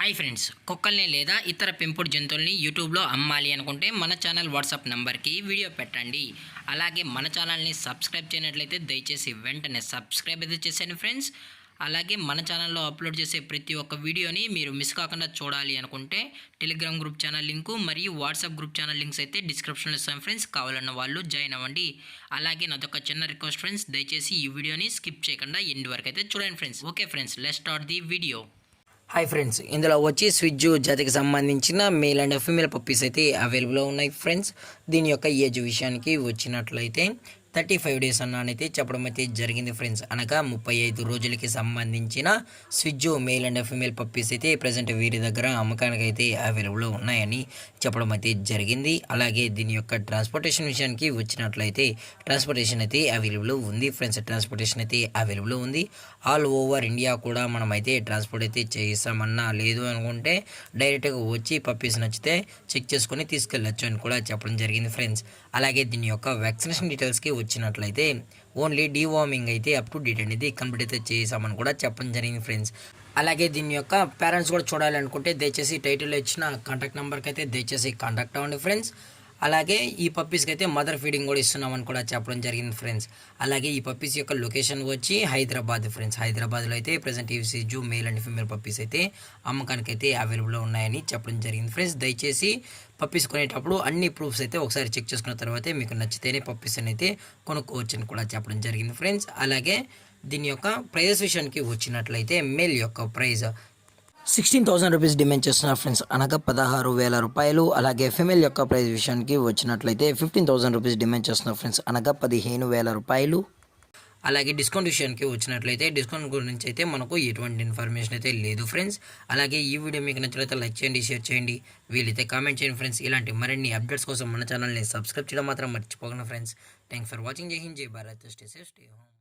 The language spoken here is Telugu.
హాయ్ ఫ్రెండ్స్, కుక్కల్ని లేదా ఇతర పెంపుడు జంతువుల్ని యూట్యూబ్లో అమ్మాలి అనుకుంటే మన ఛానల్ వాట్సాప్ నెంబర్కి వీడియో పెట్టండి. అలాగే మన ఛానల్ని సబ్స్క్రైబ్ చేయనట్లయితే దయచేసి వెంటనే సబ్స్క్రైబ్ అయితే చేసేయండి ఫ్రెండ్స్. అలాగే మన ఛానల్లో అప్లోడ్ చేసే ప్రతి ఒక్క వీడియోని మీరు మిస్ కాకుండా చూడాలి అనుకుంటే టెలిగ్రామ్ గ్రూప్ ఛానల్ లింకు మరియు వాట్సాప్ గ్రూప్ ఛానల్ లింక్స్ అయితే డిస్క్రిప్షన్లో ఇస్తాం ఫ్రెండ్స్. కావాలన్న వాళ్ళు జాయిన్ అవ్వండి. అలాగే నాదొక చిన్న రిక్వెస్ట్ ఫ్రెండ్స్, దయచేసి ఈ వీడియోని స్కిప్ చేయకుండా ఎండ్ వరకు అయితే చూడండి friends. Okay friends, let's start the video. Hi friends, ఇందులో వచ్చి స్విజ్జు జాతికి సంబంధించిన మేల్ అండ్ ఫీమేల్ పప్పీస్ అయితే అవైలబుల్లో ఉన్నాయి ఫ్రెండ్స్. దీని యొక్క ఏజ్ విషయానికి వచ్చినట్లయితే 35 డేస్ అన్నానైతే చెప్పడం అయితే జరిగింది ఫ్రెండ్స్. అనగా 35 రోజులకి సంబంధించిన స్విజ్జు మేల్ అండ్ ఫీమేల్ పప్పీస్ అయితే ప్రజెంట్ వీరి దగ్గర అమ్మకానికి అయితే అవైలబుల్లో ఉన్నాయని చెప్పడం అయితే జరిగింది. అలాగే దీని యొక్క ట్రాన్స్పోర్టేషన్ విషయానికి వచ్చినట్లయితే ట్రాన్స్పోర్టేషన్ అయితే అవైలబుల్ ఉంది ఫ్రెండ్స్. ట్రాన్స్పోర్టేషన్ అయితే అవైలబుల్ ఉంది. ఆల్ ఓవర్ ఇండియా కూడా మనం అయితే ట్రాన్స్పోర్ట్ అయితే చేస్తామన్నా, లేదు అనుకుంటే డైరెక్ట్గా వచ్చి పప్పీస్ నచ్చితే చెక్ చేసుకొని తీసుకెళ్ళచ్చు అని కూడా చెప్పడం జరిగింది ఫ్రెండ్స్. అలాగే దీని యొక్క వ్యాక్సినేషన్ డీటెయిల్స్కి వచ్చినట్లయితే ఓన్లీ డీవార్మింగ్ అయితే అప్ టు డేట్ అనేది కంప్లీట్ అయితే చేసామని కూడా చెప్పడం జరిగింది ఫ్రెండ్స్. అలాగే దీని యొక్క పేరెంట్స్ కూడా చూడాలనుకుంటే దయచేసి టైటిల్లో ఇచ్చిన కాంటాక్ట్ నెంబర్కి అయితే దయచేసి కాంటాక్ట్ అవ్వండి ఫ్రెండ్స్. అలాగే ఈ పప్పీస్కి అయితే మదర్ ఫీడింగ్ కూడా ఇస్తున్నామని కూడా చెప్పడం జరిగింది ఫ్రెండ్స్. అలాగే ఈ పప్పీస్ యొక్క లొకేషన్ వచ్చి హైదరాబాద్ ఫ్రెండ్స్. హైదరాబాద్లో అయితే ప్రజెంట్ ఈ Siju male and female puppies అయితే అమ్మకానికి అయితే అవైలబుల్లో ఉన్నాయని చెప్పడం జరిగింది ఫ్రెండ్స్. దయచేసి పప్పీస్ కొనేటప్పుడు అన్ని ప్రూఫ్స్ అయితే ఒకసారి చెక్ చేసుకున్న తర్వాతే మీకు నచ్చితేనే పప్పీస్ అయితే కొనుక్కోవచ్చు అని కూడా చెప్పడం జరిగింది ఫ్రెండ్స్. అలాగే దీని యొక్క ప్రైజెస్ విషయానికి వచ్చినట్లయితే మేల్ యొక్క ప్రైజ్ 16,000 రూపీస్ డిమాండ్ చేస్తున్నారు ఫ్రెండ్స్, అనగా 16,000 రూపాయలు. అలాగే ఫిమేల్ యొక్క ప్రైస్ విషయానికి వచ్చినట్లయితే 15,000 రూపీస్ డిమాండ్ చేస్తున్నారు ఫ్రెండ్స్, అనగా 15,000 రూపాయలు. అలాగే డిస్కౌంట్ విషయానికి వచ్చినట్లయితే డిస్కౌంట్ గురించి అయితే మనకు ఎటువంటి ఇన్ఫర్మేషన్ అయితే లేదు ఫ్రెండ్స్. అలాగే ఈ వీడియో మీకు నచ్చినట్లయితే లైక్ చేయండి, షేర్ చేయండి, వీలైతే కామెంట్ చేయండి ఫ్రెండ్స్. ఇలాంటి మరిన్ని అప్డేట్స్ కోసం మన ఛానల్ని సబ్స్క్రైబ్ చేయడం మాత్రం మర్చిపోకండి ఫ్రెండ్స్. Thanks for watching. జై హింద్, జై Bharat, stay safe, stay home.